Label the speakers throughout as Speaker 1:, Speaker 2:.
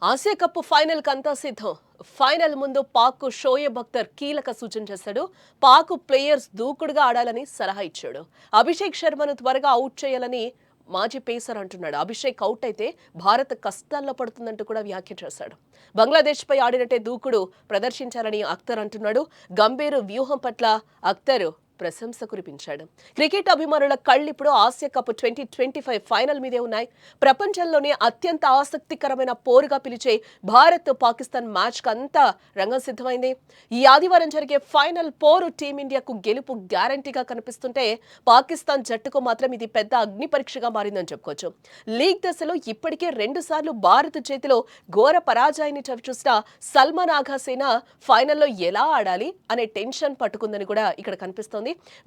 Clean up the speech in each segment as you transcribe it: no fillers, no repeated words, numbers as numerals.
Speaker 1: Asia cup final కంతా సిద్ధం. Final ముందు పాక్ షోయబ్ అఖ్తర్ కీలక సూచన చేశాడు. పాక్ ప్లేయర్స్ దూకుడుగా ఆడాలని సలహా ఇచ్చాడు. అభిషేక్ శర్మను త్వరగా అవుట్ చేయాలని మాజీ పేసర్ అంటున్నాడు. అభిషేక్ అవుట్ అయితే భారత్ కష్టాల్లో పడుతుందంటూ కూడా వ్యాఖ్య చేశాడు. బంగ్లాదేశ్ పై ఆడినట్టే దూకుడు ప్రదర్శించాలని అఖ్తర్ అంటున్నాడు. గంభీర్ వ్యూహం పట్ల అఖ్తర్ ప్రశంస కురిపించాడు. క్రికెట్ అభిమానుల కళ్ళిప్పుడు ఆసియా కప్ 2025 ఫైనల్ మీదే ఉన్నాయి. ప్రపంచంలోనే అత్యంత ఆసక్తికరమైన పోరుగా పిలిచే భారత్ పాకిస్తాన్ మ్యాచ్ అంతా రంగం సిద్ధమైంది. ఈ ఆదివారం జరిగే ఫైనల్ పోరు టీమిండియాకు గెలుపు గ్యారంటీగా కనిపిస్తుంటే పాకిస్తాన్ జట్టుకు మాత్రం ఇది పెద్ద అగ్ని పరీక్షగా మారిందని చెప్పుకోవచ్చు. లీగ్ దశలో ఇప్పటికే 2 సార్లు భారత్ చేతిలో ఘోర పరాజయాన్ని చవిచూసిన సల్మాన్ ఆగా సేన ఫైనల్లో ఎలా ఆడాలి అనే టెన్షన్ పట్టుకుందని కూడా ఇక్కడ కనిపిస్తోంది.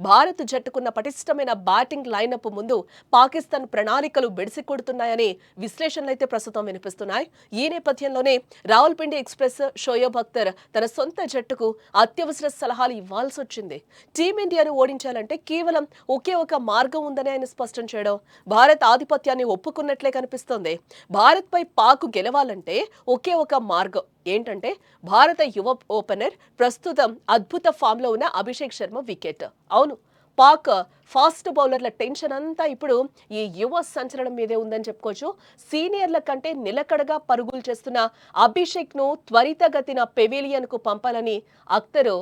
Speaker 1: భారత్ జట్టుకున్న పటిష్టమైన బ్యాటింగ్ లైనప్ ముందు పాకిస్తాన్ ప్రణాళికలు బెడిసి కొడుతున్నాయని విశ్లేషణలు అయితే ప్రస్తుతం వినిపిస్తున్నాయి. ఈ నేపథ్యంలోనే రావల్పిండి ఎక్స్ప్రెస్ షోయబ్ అఖ్తర్ తన సొంత జట్టుకు అత్యవసర సలహాలు ఇవ్వాల్సి వచ్చింది. టీమిండియాను ఓడించాలంటే కేవలం ఒకే ఒక మార్గం ఉందని ఆయన స్పష్టం చేయడం భారత్ ఆధిపత్యాన్ని ఒప్పుకున్నట్లే కనిపిస్తోంది. భారత్ పై పాక్ గెలవాలంటే ఒకే ఒక మార్గం ఏంటంటే భారత యువ ఓపెనర్ ప్రస్తుతం అద్భుత ఫామ్ లో ఉన్న అభిషేక్ శర్మ వికెట్. అవును, పాక్ ఫాస్ట్ బౌలర్ల టెన్షన్ అంతా ఇప్పుడు ఈ యువ సంచలనం మీదే ఉందని చెప్పుకోవచ్చు. సీనియర్ల కంటే నిలకడగా పరుగులు చేస్తున్న అభిషేక్ ను త్వరితగతిన పెవిలియన్ కు పంపాలని అఖ్తర్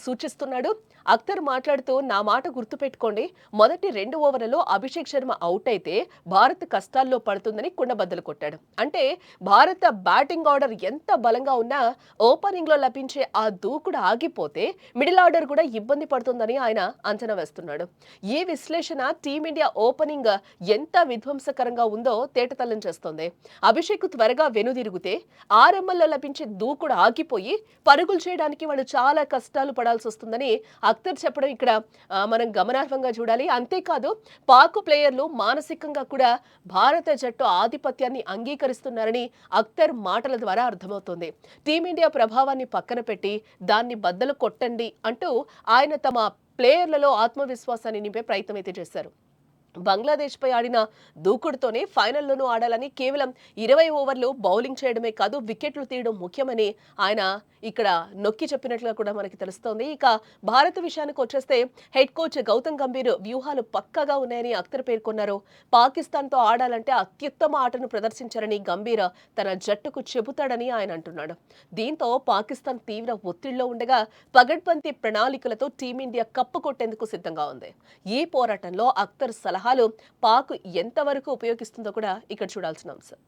Speaker 1: సూచిస్తున్నాడు. అఖ్తర్ మాట్లాడుతూ, నా మాట గుర్తుపెట్టుకోండి, మొదటి 2 ఓవర్లలో అభిషేక్ శర్మ అవుట్ అయితే భారత్ కష్టాల్లో పడుతుందని కుండబద్దలు కొట్టాడు. అంటే భారత బ్యాటింగ్ ఆర్డర్ ఎంత బలంగా ఉన్నా ఓపెనింగ్ లో లభించే ఆ దూకుడు ఆగిపోతే మిడిల్ ఆర్డర్ కూడా ఇబ్బంది పడుతుందని ఆయన అంచనా వేస్తున్నాడు. ఈ విశ్లేషణ టీమిండియా ఓపెనింగ్ ఎంత విధ్వంసకరంగా ఉందో తేటతల్లం చేస్తోంది. అభిషేక్ త్వరగా వెనుదిరిగితే ఆరంభంలో లభించే దూకుడు ఆగిపోయి పరుగులు చేయడానికి వాళ్ళు చాలా కష్టాలు పడాల్సి వస్తుందని అఖ్తర్ చెప్పడం ఇక్కడ మనం గమనార్హంగా చూడాలి. అంతేకాదు పాక్ ప్లేయర్లు మానసికంగా కూడా భారత జట్టు ఆధిపత్యాన్ని అంగీకరిస్తున్నారని అఖ్తర్ మాటల ద్వారా అర్థమవుతోంది. టీమిండియా ప్రభావాన్ని పక్కన పెట్టి దాన్ని బద్దలు కొట్టండి అంటూ ఆయన తమ ప్లేయర్లలో ఆత్మవిశ్వాసాన్ని నింపే ప్రయత్నం అయితే చేశారు. బంగ్లాదేశ్ పై ఆడిన దూకుడుతోనే ఫైనల్లోనూ ఆడాలని, కేవలం 20 ఓవర్లు బౌలింగ్ చేయడమే కాదు వికెట్లు తీయడం ముఖ్యమని ఆయన ఇక్కడ నొక్కి చెప్పినట్లుగా కూడా మనకి తెలుస్తోంది. ఇక భారత విషయానికి వచ్చేస్తే హెడ్ కోచ్ గౌతమ్ గంభీర్ వ్యూహాలు పక్కాగా ఉన్నాయని అఖ్తర్ పేర్కొన్నారు. పాకిస్తాన్ తో ఆడాలంటే అత్యుత్తమ ఆటను ప్రదర్శించారని గంభీర్ తన జట్టుకు చెబుతాడని ఆయన అంటున్నాడు. దీంతో పాకిస్తాన్ తీవ్ర ఒత్తిడిలో ఉండగా పగడ్బందీ ప్రణాళికలతో టీమిండియా కప్పు కొట్టేందుకు సిద్ధంగా ఉంది. ఈ పోరాటంలో అఖ్తర్ సలహాలు పాక్ ఎంతవరకు ఉపయోగిస్తుందో కూడా ఇక్కడ చూడాల్సిన అంశం.